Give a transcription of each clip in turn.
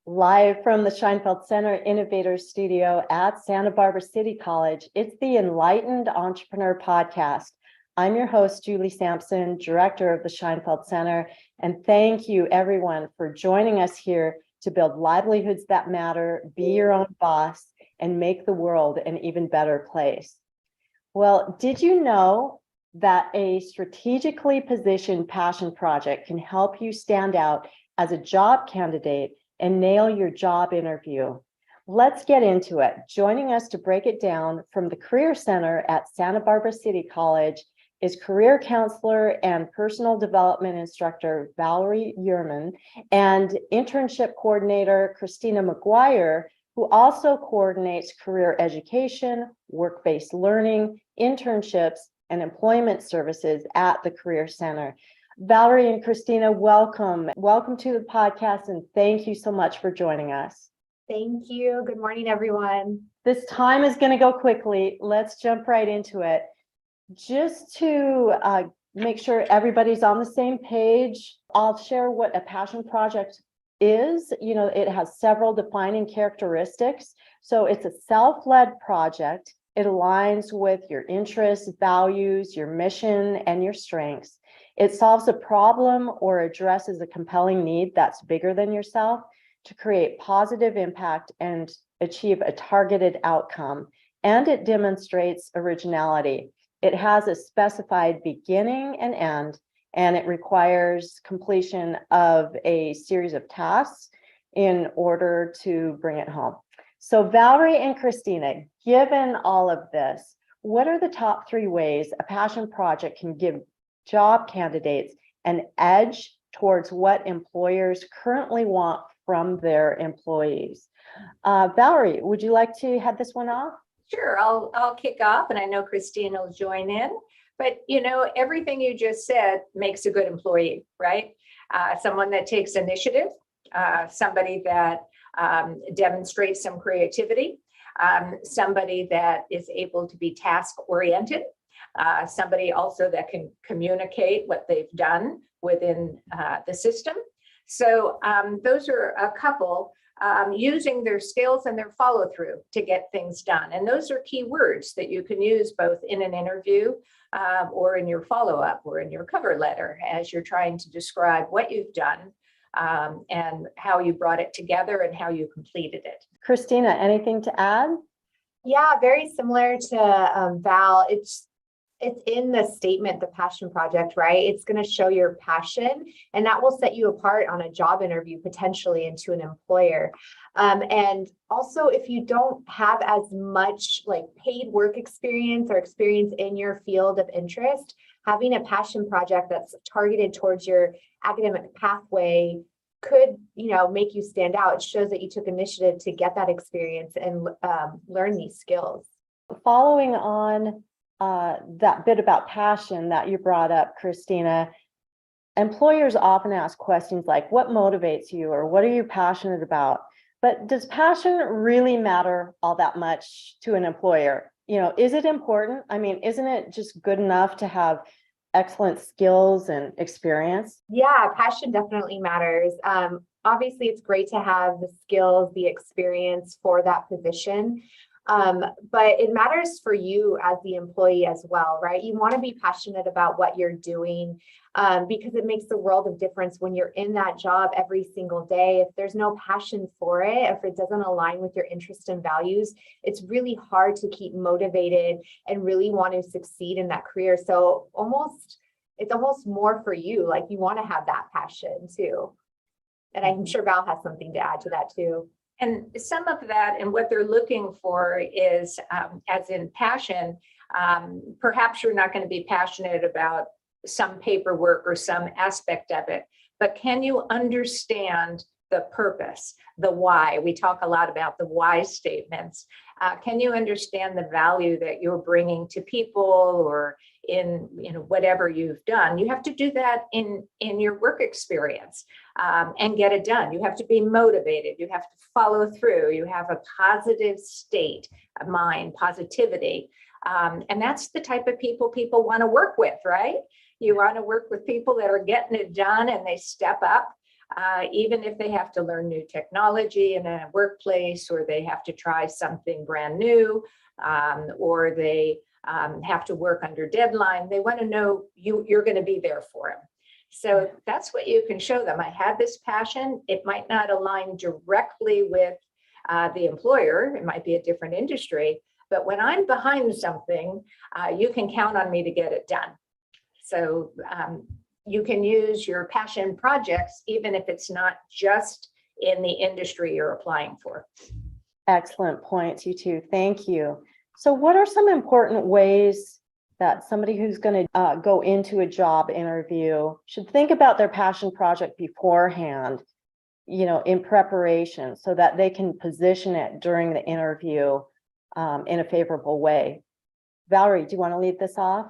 Live from the Scheinfeld Center Innovators Studio at Santa Barbara City College, it's the Enlightened Entrepreneur Podcast. I'm your host, Julie Sampson, director of the Scheinfeld Center, and thank you everyone for joining us here to build livelihoods that matter, be your own boss, and make the world an even better place. Well, did you know that a strategically positioned passion project can help you stand out as a job candidate and nail your job interview? Let's get into it. Joining us to break it down from the Career Center at Santa Barbara City College is career counselor and personal development instructor Valerie Eurman and internship coordinator Christina Maguire, who also coordinates career education, work-based learning, internships, and employment services at the Career Center. Valerie and Christina, welcome. Welcome to the podcast, and thank you so much for joining us. Thank you. Good morning, everyone. This time is going to go quickly. Let's jump right into it. Just to make sure everybody's on the same page, I'll share what a passion project is. You know, it has several defining characteristics. So it's a self-led project. It aligns with your interests, values, your mission, and your strengths. It solves a problem or addresses a compelling need that's bigger than yourself to create positive impact and achieve a targeted outcome. And it demonstrates originality. It has a specified beginning and end, and it requires completion of a series of tasks in order to bring it home. So Valerie and Christina, given all of this, what are the top 3 ways a passion project can give job candidates an edge towards what employers currently want from their employees? Valerie, would you like to head this one off? Sure, I'll kick off, and I know Christina will join in. But you know, everything you just said makes a good employee, right? Someone that takes initiative, somebody that demonstrates some creativity, somebody that is able to be task-oriented, somebody also that can communicate what they've done within the system. So those are a couple using their skills and their follow-through to get things done. And those are key words that you can use both in an interview or in your follow-up or in your cover letter as you're trying to describe what you've done and how you brought it together and how you completed it. Christina, anything to add? Yeah, very similar to Val. It's in the statement, the passion project, right? It's going to show your passion, and that will set you apart on a job interview, potentially into an employer. And also, if you don't have as much like paid work experience or experience in your field of interest, having a passion project that's targeted towards your academic pathway could, make you stand out. It shows that you took initiative to get that experience and learn these skills. Following on that bit about passion that you brought up, Christina, employers often ask questions like, what motivates you, or what are you passionate about? But does passion really matter all that much to an employer? Is it important? I mean, isn't it just good enough to have excellent skills and experience? Yeah, passion definitely matters. Obviously, it's great to have the skills, the experience for that position. But it matters for you as the employee as well, right? You want to be passionate about what you're doing because it makes the world of difference when you're in that job every single day. If there's no passion for it, if it doesn't align with your interests and values, it's really hard to keep motivated and really want to succeed in that career. So it's almost more for you, like you want to have that passion too. And I'm sure Val has something to add to that too. And some of that and what they're looking for is, as in passion, perhaps you're not going to be passionate about some paperwork or some aspect of it, but can you understand the purpose, the why? We talk a lot about the why statements. Can you understand the value that you're bringing to people or in whatever you've done? You have to do that in your work experience and get it done. You have to be motivated. You have to follow through. You have a positive state of mind, positivity. And that's the type of people want to work with, right? You want to work with people that are getting it done and they step up even if they have to learn new technology in a workplace, or they have to try something brand new, or they have to work under deadline, they want to know you're going to be there for them. So that's what you can show them. I had this passion. It might not align directly with the employer. It might be a different industry, but when I'm behind something, you can count on me to get it done. So you can use your passion projects, even if it's not just in the industry you're applying for. Excellent points, you two. Thank you. So what are some important ways that somebody who's going to go into a job interview should think about their passion project beforehand, in preparation, so that they can position it during the interview in a favorable way? Valerie, do you want to lead this off?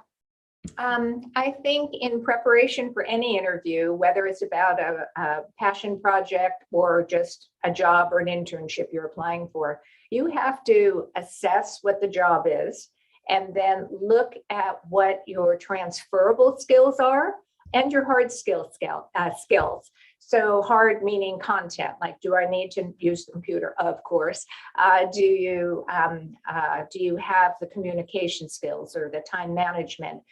I think in preparation for any interview, whether it's about a passion project or just a job or an internship you're applying for, you have to assess what the job is and then look at what your transferable skills are and your hard skills. So hard meaning content, like, do I need to use the computer? Of course. Do you have the communication skills or the time management?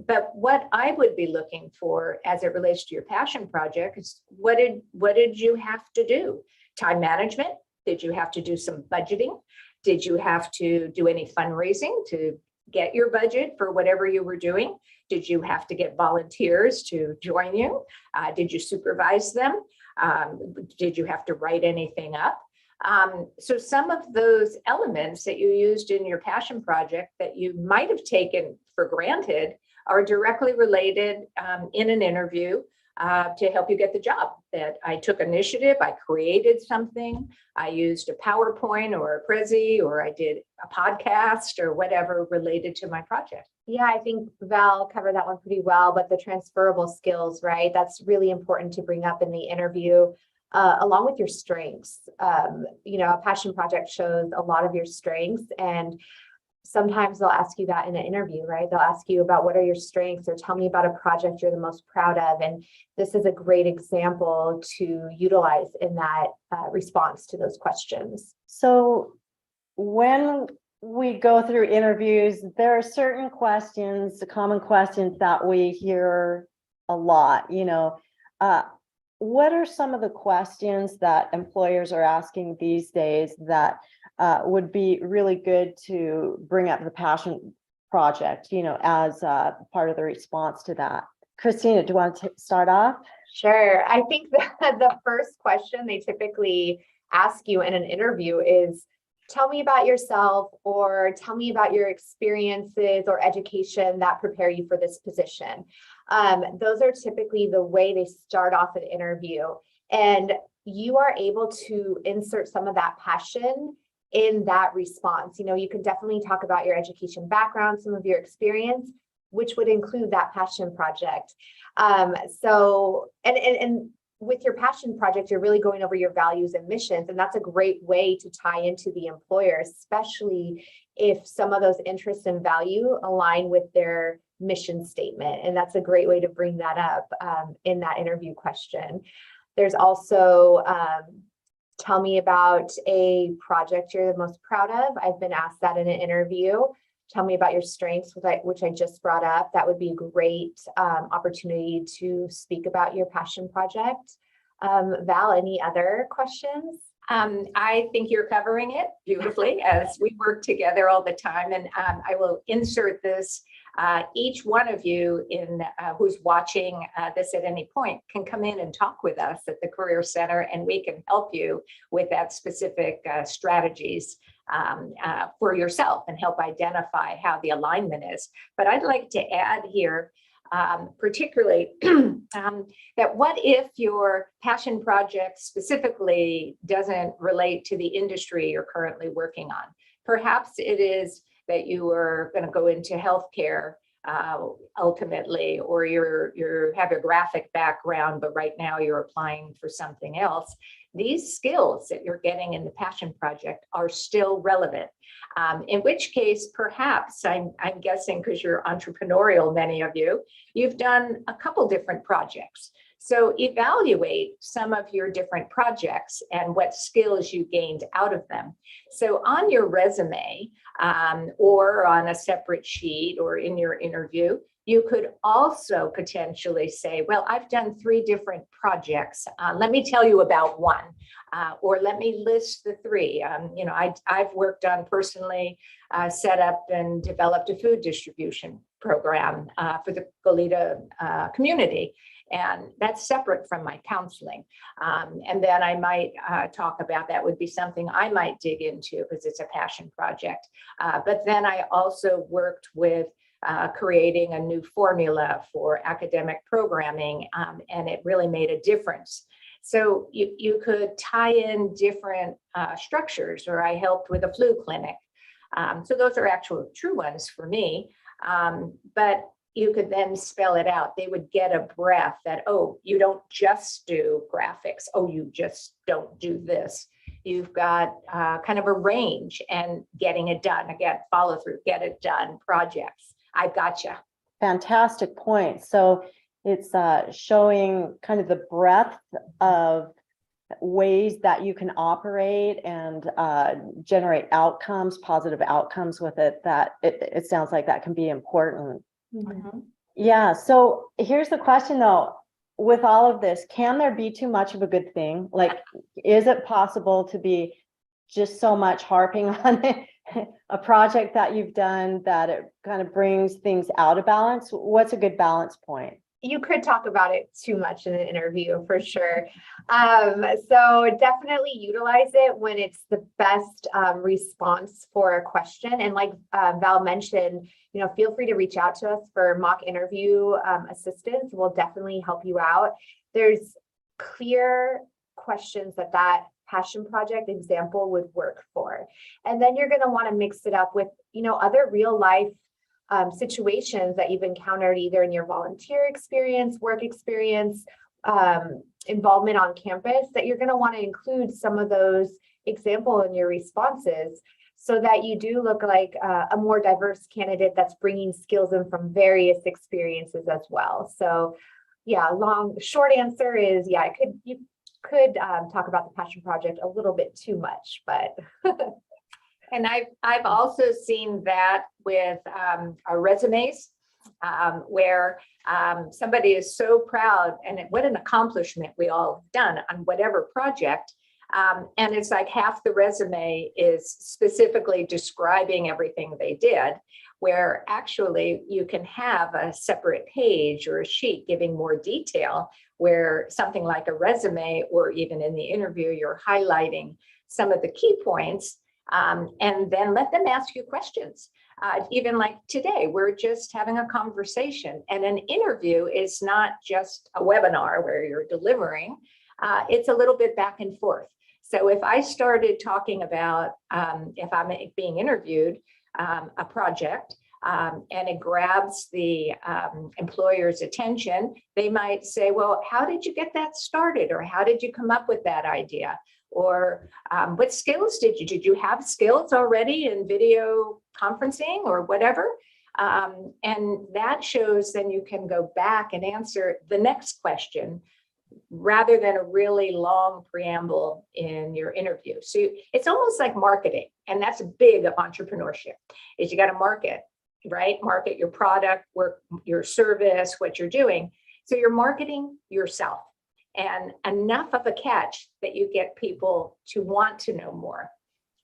But what I would be looking for as it relates to your passion project is what did you have to do? Time management? Did you have to do some budgeting? Did you have to do any fundraising to get your budget for whatever you were doing? Did you have to get volunteers to join you? Did you supervise them? Did you have to write anything up? So some of those elements that you used in your passion project that you might have taken for granted are directly related in an interview to help you get the job. That I took initiative, I created something, I used a PowerPoint or a Prezi, or I did a podcast or whatever related to my project. Yeah, I think Val covered that one pretty well, but the transferable skills, right? That's really important to bring up in the interview, along with your strengths. A passion project shows a lot of your strengths, and sometimes they'll ask you that in an interview, right? They'll ask you about what are your strengths, or tell me about a project you're the most proud of. And this is a great example to utilize in that response to those questions. So when we go through interviews, there are certain questions, the common questions that we hear a lot, what are some of the questions that employers are asking these days that would be really good to bring up the passion project, as part of the response to that? Christina, do you want to start off? Sure. I think that the first question they typically ask you in an interview is, tell me about yourself, or tell me about your experiences or education that prepare you for this position. Those are typically the way they start off an interview. And you are able to insert some of that passion in that response. You can definitely talk about your education background, some of your experience, which would include that passion project. So with your passion project, you're really going over your values and missions, and that's a great way to tie into the employer, especially if some of those interests and value align with their mission statement. And that's a great way to bring that up in that interview question. There's also, tell me about a project you're the most proud of. I've been asked that in an interview. Tell me about your strengths, which I just brought up. That would be a great opportunity to speak about your passion project. Val, any other questions? I think you're covering it beautifully, as we work together all the time. And I will insert this. Each one of you who's watching this at any point can come in and talk with us at the Career Center, and we can help you with that specific strategies for yourself and help identify how the alignment is. But I'd like to add here, particularly that what if your passion project specifically doesn't relate to the industry you're currently working on? Perhaps it is that you are going to go into healthcare ultimately, or you have a graphic background, but right now you're applying for something else. These skills that you're getting in the passion project are still relevant. In which case, perhaps, I'm guessing because you're entrepreneurial, many of you, you've done a couple different projects. So evaluate some of your different projects and what skills you gained out of them. So on your resume, or on a separate sheet or in your interview, you could also potentially say, well, I've done 3 different projects. Let me tell you about one, or let me list the 3. I've worked on personally set up and developed a food distribution program for the Goleta community. And that's separate from my counseling. And then I might talk about, that would be something I might dig into because it's a passion project. But then I also worked with creating a new formula for academic programming, and it really made a difference. So you could tie in different structures, or I helped with a flu clinic. So those are actual true ones for me. But you could then spell it out. They would get a breath that, oh, you don't just do graphics. Oh, you just don't do this. You've got kind of a range and getting it done. Again, follow through, get it done, projects. I've got you. Fantastic point. So it's showing kind of the breadth of ways that you can operate and generate outcomes, positive outcomes with it, that it sounds like that can be important. Mm-hmm. Yeah. So here's the question though, with all of this, can there be too much of a good thing? Like, is it possible to be just so much harping on a project that you've done that it kind of brings things out of balance? What's a good balance point? You could talk about it too much in an interview for sure. So definitely utilize it when it's the best response for a question. And like Val mentioned, feel free to reach out to us for mock interview assistance. We'll definitely help you out. There's clear questions that passion project example would work for. And then you're going to want to mix it up with, other real life situations that you've encountered either in your volunteer experience, work experience, involvement on campus, that you're going to want to include some of those examples in your responses so that you do look like a more diverse candidate that's bringing skills in from various experiences as well. So yeah, short answer is, yeah, you could talk about the passion project a little bit too much, but And I've also seen that with our resumes, where somebody is so proud, and what an accomplishment we all have done on whatever project. And it's like half the resume is specifically describing everything they did, where actually you can have a separate page or a sheet giving more detail, where something like a resume or even in the interview, you're highlighting some of the key points. And then let them ask you questions. Even like today, we're just having a conversation, and an interview is not just a webinar where you're delivering. It's a little bit back and forth. So if I started talking about, if I'm being interviewed, a project, and it grabs the employer's attention, they might say, well, how did you get that started? Or how did you come up with that idea? Or what skills did you have skills already in video conferencing or whatever? And that shows then you can go back and answer the next question rather than a really long preamble in your interview. So it's almost like marketing, and that's a big of entrepreneurship, is you got to market, right? Market your product, your service, what you're doing. So you're marketing yourself. And enough of a catch that you get people to want to know more.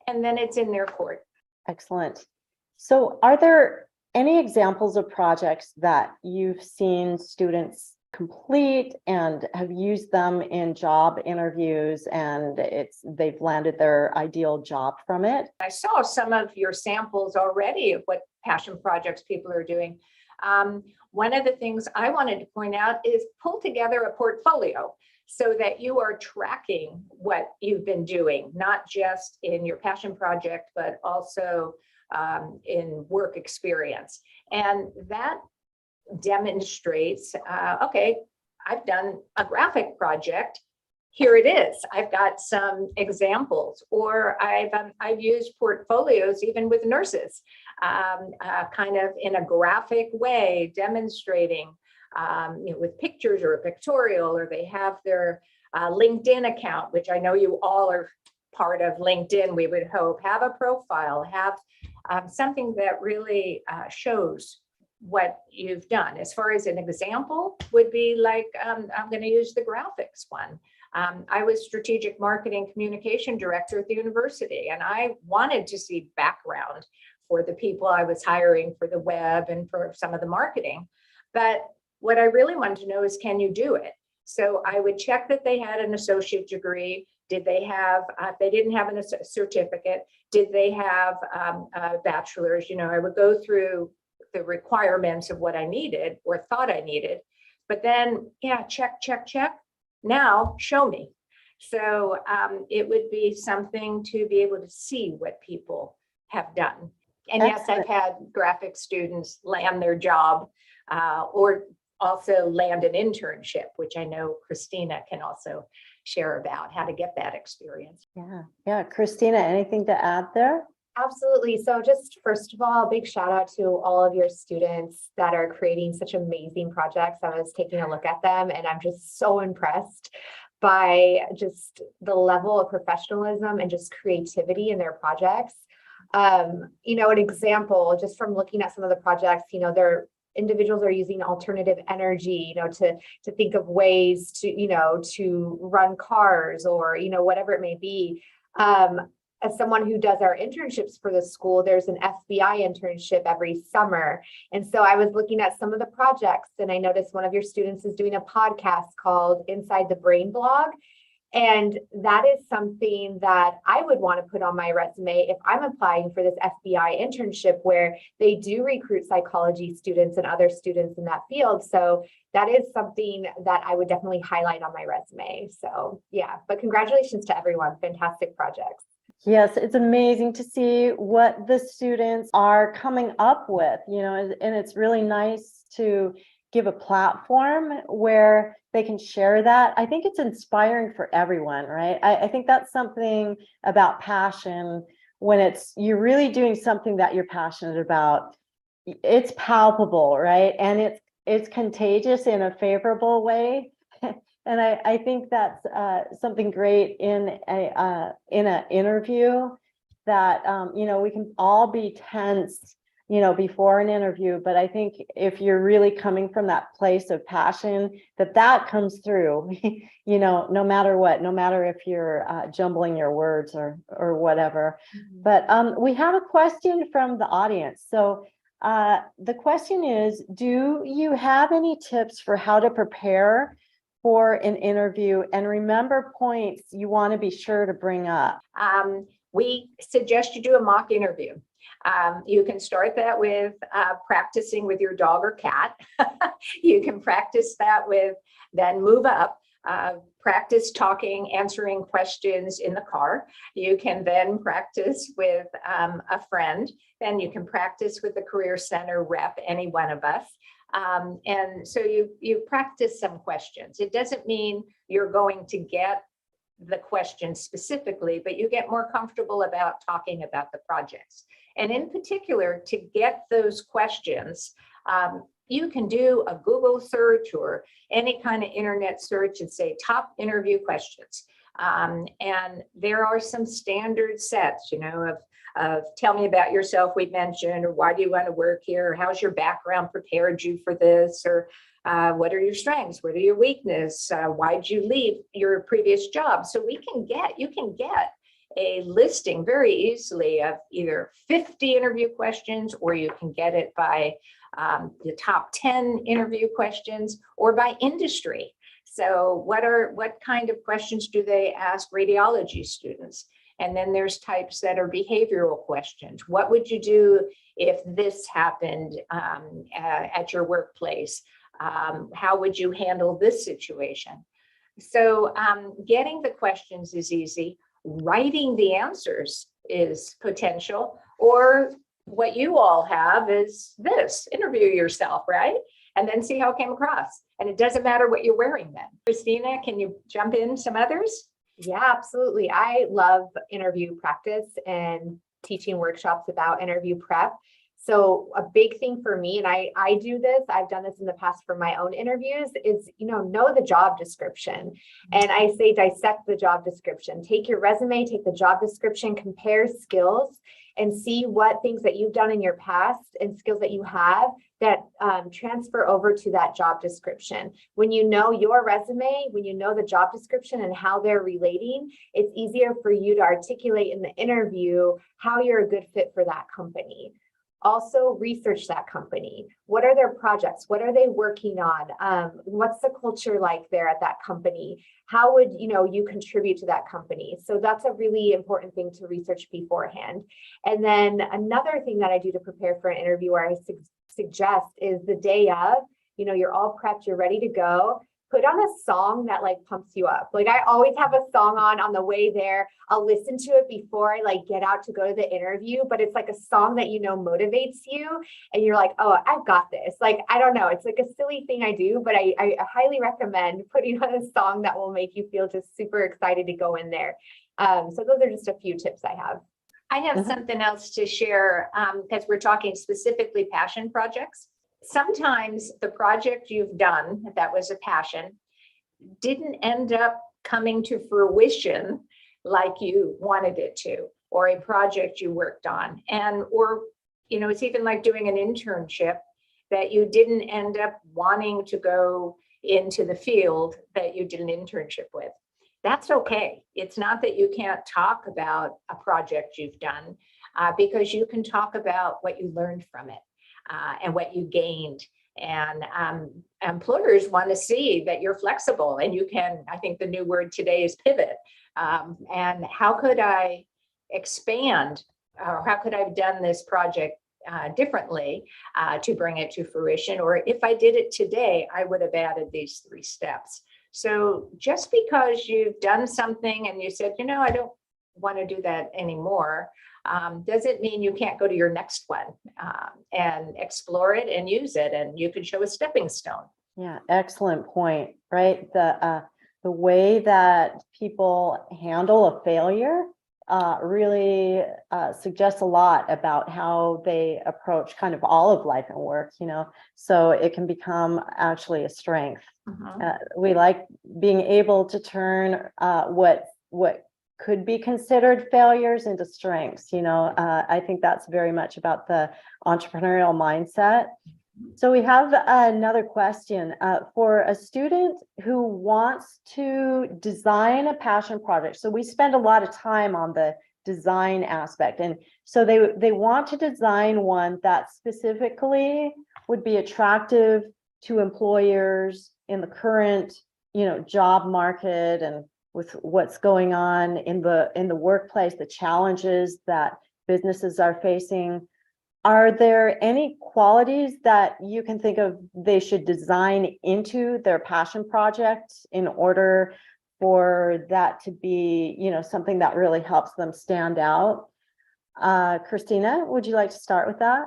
And then it's in their court. Excellent. So are there any examples of projects that you've seen students complete and have used them in job interviews and they've landed their ideal job from it? I saw some of your samples already of what passion projects people are doing. One of the things I wanted to point out is pull together a portfolio so that you are tracking what you've been doing, not just in your passion project, but also in work experience. And that demonstrates, okay, I've done a graphic project. Here it is. I've got some examples, or I've used portfolios even with nurses, kind of in a graphic way, demonstrating with pictures or a pictorial, or they have their LinkedIn account, which I know you all are part of LinkedIn, we would hope, have a profile, have something that really shows what you've done. As far as an example would be like, I'm going to use the graphics one. I was strategic marketing communication director at the university, and I wanted to see background for the people I was hiring for the web and for some of the marketing. But what I really wanted to know is, can you do it? So I would check that they had an associate degree. Did they have, if they didn't have a certificate, did they have a bachelor's? I would go through the requirements of what I needed or thought I needed, but then, yeah, check. Now show me. So it would be something to be able to see what people have done. And yes, I've had graphic students land their job or also land an internship, which I know Christina can also share about how to get that experience. Yeah. Christina, anything to add there? Absolutely. So just first of all, a big shout out to all of your students that are creating such amazing projects. I was taking a look at them and I'm just so impressed by just the level of professionalism and just creativity in their projects. An example, just from looking at some of the projects, their individuals are using alternative energy, to think of ways to run cars or, whatever it may be. As someone who does our internships for the school, there's an FBI internship every summer. And so I was looking at some of the projects and I noticed one of your students is doing a podcast called Inside the Brain Blog. And that is something that I would want to put on my resume if I'm applying for this FBI internship, where they do recruit psychology students and other students in that field. So that is something that I would definitely highlight on my resume. So yeah, but congratulations to everyone. Fantastic projects. Yes, it's amazing to see what the students are coming up with, and it's really nice to give a platform where they can share that. I think it's inspiring for everyone, right? I think that's something about passion. When you're really doing something that you're passionate about, it's palpable, right? And it's contagious in a favorable way. And I think that's something great in an interview, that we can all be tense before an interview, but I think if you're really coming from that place of passion, that comes through, no matter what, no matter if you're jumbling your words or whatever. Mm-hmm. But we have a question from the audience. So the question is, do you have any tips for how to prepare for an interview and remember points you want to be sure to bring up? We suggest you do a mock interview. You can start that with practicing with your dog or cat. You can practice that then move up, practice talking, answering questions in the car. You can then practice with a friend. Then you can practice with the Career Center rep, any one of us. And so you practice some questions. It doesn't mean you're going to get the question specifically, but you get more comfortable about talking about the projects. And in particular, to get those questions, you can do a Google search or any kind of internet search and say top interview questions. And there are some standard sets, of tell me about yourself, we mentioned, or why do you want to work here? Or how's your background prepared you for this? Or what are your strengths? What are your weaknesses? Why'd you leave your previous job? So you can get a listing very easily of either 50 interview questions, or you can get it by the top 10 interview questions, or by industry. So what kind of questions do they ask radiology students? And then there's types that are behavioral questions. What would you do if this happened at your workplace? How would you handle this situation? So getting the questions is easy. Writing the answers is potential, or what you all have is this: interview yourself, right? And then see how it came across. And it doesn't matter what you're wearing then. Christina, can you jump in some others? Yeah, absolutely. I love interview practice and teaching workshops about interview prep. So a big thing for me, and I do this, I've done this in the past for my own interviews, is, know the job description. And I say dissect the job description. Take your resume, take the job description, compare skills, and see what things that you've done in your past and skills that you have that transfer over to that job description. When you know your resume, when you know the job description and how they're relating, it's easier for you to articulate in the interview how you're a good fit for that company. Also research that company. What are their projects? What are they working on? What's the culture like there at that company? How would you contribute to that company? So that's a really important thing to research beforehand. And then another thing that I do to prepare for an interview, where I suggest, is the day of, you're all prepped, you're ready to go. Put on a song that pumps you up. I always have a song on the way there. I'll listen to it before I get out to go to the interview, but it's a song that motivates you, and you're like, oh, I've got this. I don't know, it's a silly thing I do, but I highly recommend putting on a song that will make you feel just super excited to go in there. So those are just a few tips I have. I have something else to share, because we're talking specifically passion projects. Sometimes the project you've done that was a passion didn't end up coming to fruition like you wanted it to, or a project you worked on. Or it's even like doing an internship that you didn't end up wanting to go into the field that you did an internship with. That's okay. It's not that you can't talk about a project you've done, because you can talk about what you learned from it. And what you gained. And employers want to see that you're flexible and you can, I think the new word today is pivot. And how could I expand, or how could I have done this project differently to bring it to fruition? Or if I did it today, I would have added these 3 steps. So just because you've done something and you said, I don't want to do that anymore, doesn't mean you can't go to your next one and explore it and use it, and you can show a stepping stone. Yeah, excellent point, right? The way that people handle a failure really suggests a lot about how they approach kind of all of life and work, so it can become actually a strength. We like being able to turn what could be considered failures into strengths. I think that's very much about the entrepreneurial mindset. So we have another question for a student who wants to design a passion project. So we spend a lot of time on the design aspect, and so they want to design one that specifically would be attractive to employers in the current job market, and with what's going on in the workplace, the challenges that businesses are facing. Are there any qualities that you can think of they should design into their passion project in order for that to be, something that really helps them stand out? Christina, would you like to start with that?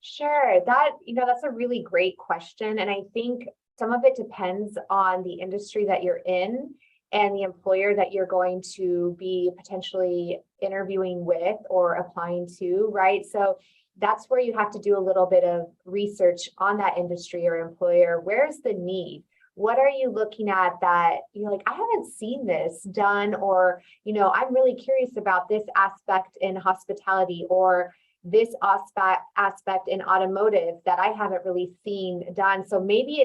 Sure. That's a really great question. And I think some of it depends on the industry that you're in and the employer that you're going to be potentially interviewing with or applying to, right? So that's where you have to do a little bit of research on that industry or employer. Where's the need? What are you looking at that you're like, I haven't seen this done, or, I'm really curious about this aspect in hospitality, or this aspect in automotive that I haven't really seen done. So maybe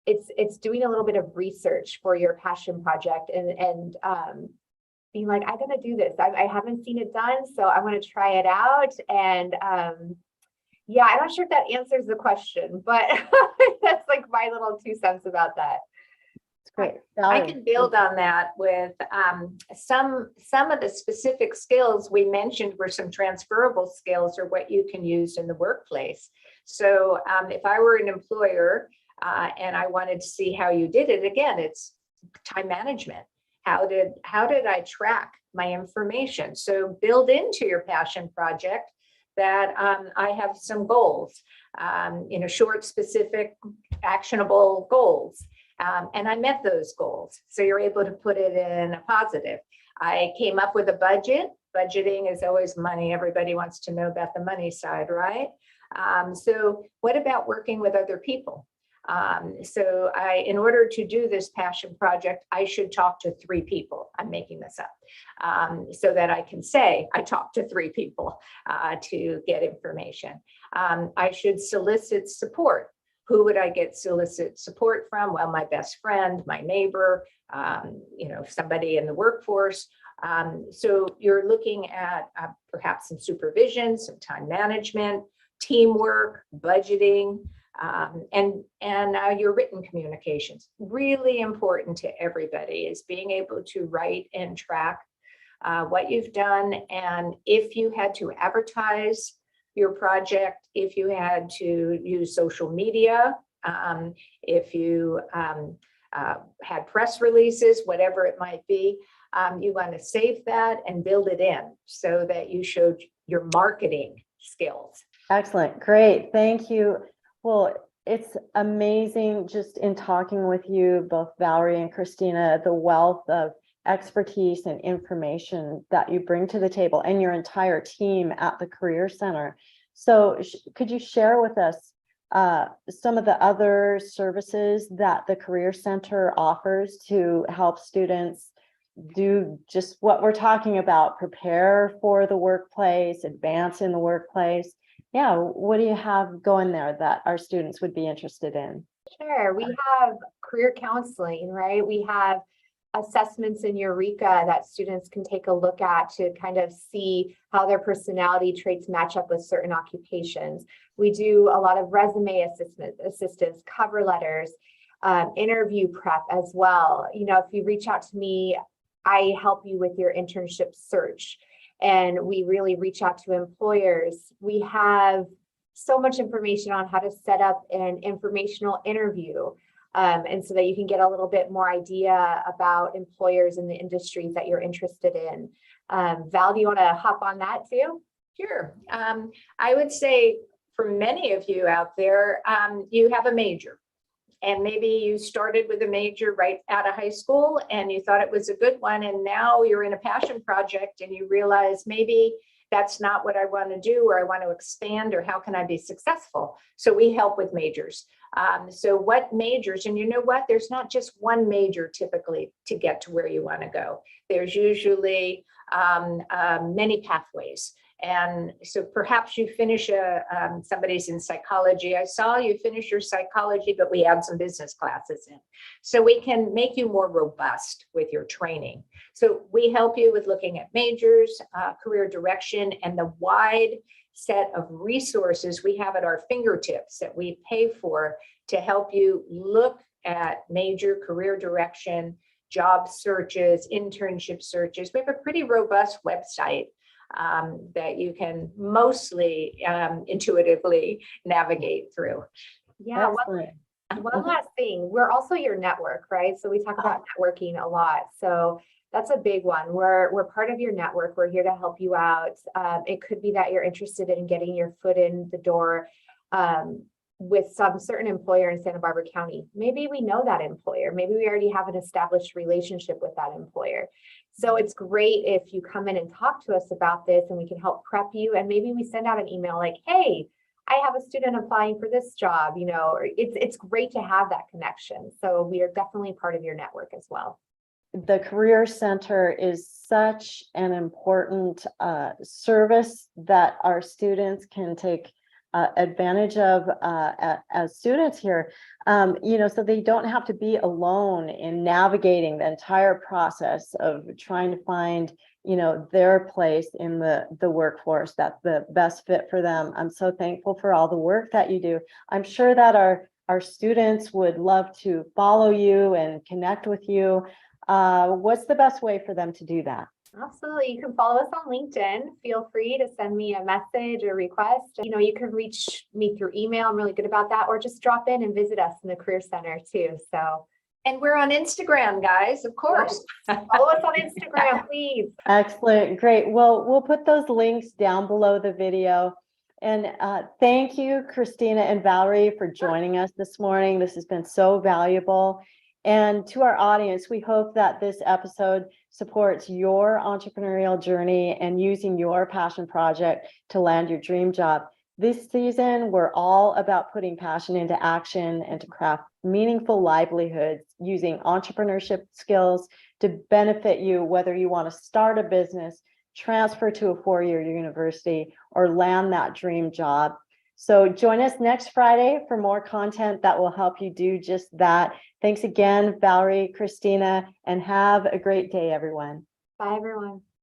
it's doing a little bit of research for your passion project and being like, I'm going to do this. I haven't seen it done, so I want to try it out. And yeah, I'm not sure if that answers the question, but that's my little 2 cents about that. It's great. I can build on that with some of the specific skills we mentioned were some transferable skills, or what you can use in the workplace. So if I were an employer, and I wanted to see how you did it, again, it's time management. How did I track my information? So build into your passion project that I have some goals, short, specific, actionable goals. And I met those goals. So you're able to put it in a positive. I came up with a budget budgeting is always money. Everybody wants to know about the money side, right? So what about working with other people? In order to do this passion project, I should talk to 3 people. I'm making this up, so that I can say I talked to 3 people to get information. I should solicit support. Who would I get solicit support from? Well, my best friend, my neighbor, somebody in the workforce. So you're looking at perhaps some supervision, some time management, teamwork, budgeting, and your written communications. Really important to everybody is being able to write and track what you've done. And if you had to advertise your project, if you had to use social media, if you had press releases, whatever it might be, you want to save that and build it in so that you showed your marketing skills. Excellent. Great. Thank you. Well, it's amazing just in talking with you, both Valerie and Christina, the wealth of expertise and information that you bring to the table and your entire team at the Career Center. So could you share with us some of the other services that the Career Center offers to help students do just what we're talking about, prepare for the workplace, advance in the workplace? Yeah, what do you have going there that our students would be interested in? Sure. We have career counseling, right? We have assessments in Eureka that students can take a look at to kind of see how their personality traits match up with certain occupations. We do a lot of resume assistance, cover letters, interview prep as well. If you reach out to me, I help you with your internship search. And we really reach out to employers. We have so much information on how to set up an informational interview. And so that you can get a little bit more idea about employers in the industries that you're interested in. Val, do you want to hop on that too? Sure. I would say for many of you out there, you have a major. And maybe you started with a major right out of high school and you thought it was a good one. And now you're in a passion project and you realize maybe that's not what I want to do, or I want to expand, or how can I be successful? So we help with majors. So what majors, and you know what, there's not just one major typically to get to where you want to go. There's usually many pathways. And so perhaps you finish somebody's in psychology. I saw you finish your psychology, but we add some business classes in. So we can make you more robust with your training. So we help you with looking at majors, career direction, and the wide set of resources we have at our fingertips that we pay for to help you look at major career direction, job searches, internship searches. We have a pretty robust website that you can mostly intuitively navigate through. Yeah, one last thing. We're also your network, right? So we talk about networking a lot. So that's a big one. We're part of your network. We're here to help you out. It could be that you're interested in getting your foot in the door with some certain employer in Santa Barbara County. Maybe we know that employer. Maybe we already have an established relationship with that employer. So it's great if you come in and talk to us about this and we can help prep you. And maybe we send out an email like, hey, I have a student applying for this job, it's great to have that connection. So we are definitely part of your network as well. The Career Center is such an important service that our students can take advantage of as students here, so they don't have to be alone in navigating the entire process of trying to find, their place in the workforce that's the best fit for them. I'm so thankful for all the work that you do. I'm sure that our students would love to follow you and connect with you. What's the best way for them to do that? Absolutely. You can follow us on LinkedIn. Feel free to send me a message or request. You can reach me through email. I'm really good about that. Or just drop in and visit us in the Career Center too. And we're on Instagram, guys, of course. Follow us on Instagram, please. Excellent. Great. Well, we'll put those links down below the video. And thank you, Christina and Valerie, for joining us this morning. This has been so valuable. And to our audience, we hope that this episode supports your entrepreneurial journey and using your passion project to land your dream job. This season, we're all about putting passion into action and to craft meaningful livelihoods using entrepreneurship skills to benefit you, whether you want to start a business, transfer to a four-year university, or land that dream job. So join us next Friday for more content that will help you do just that. Thanks again, Valerie, Christina, and have a great day, everyone. Bye, everyone.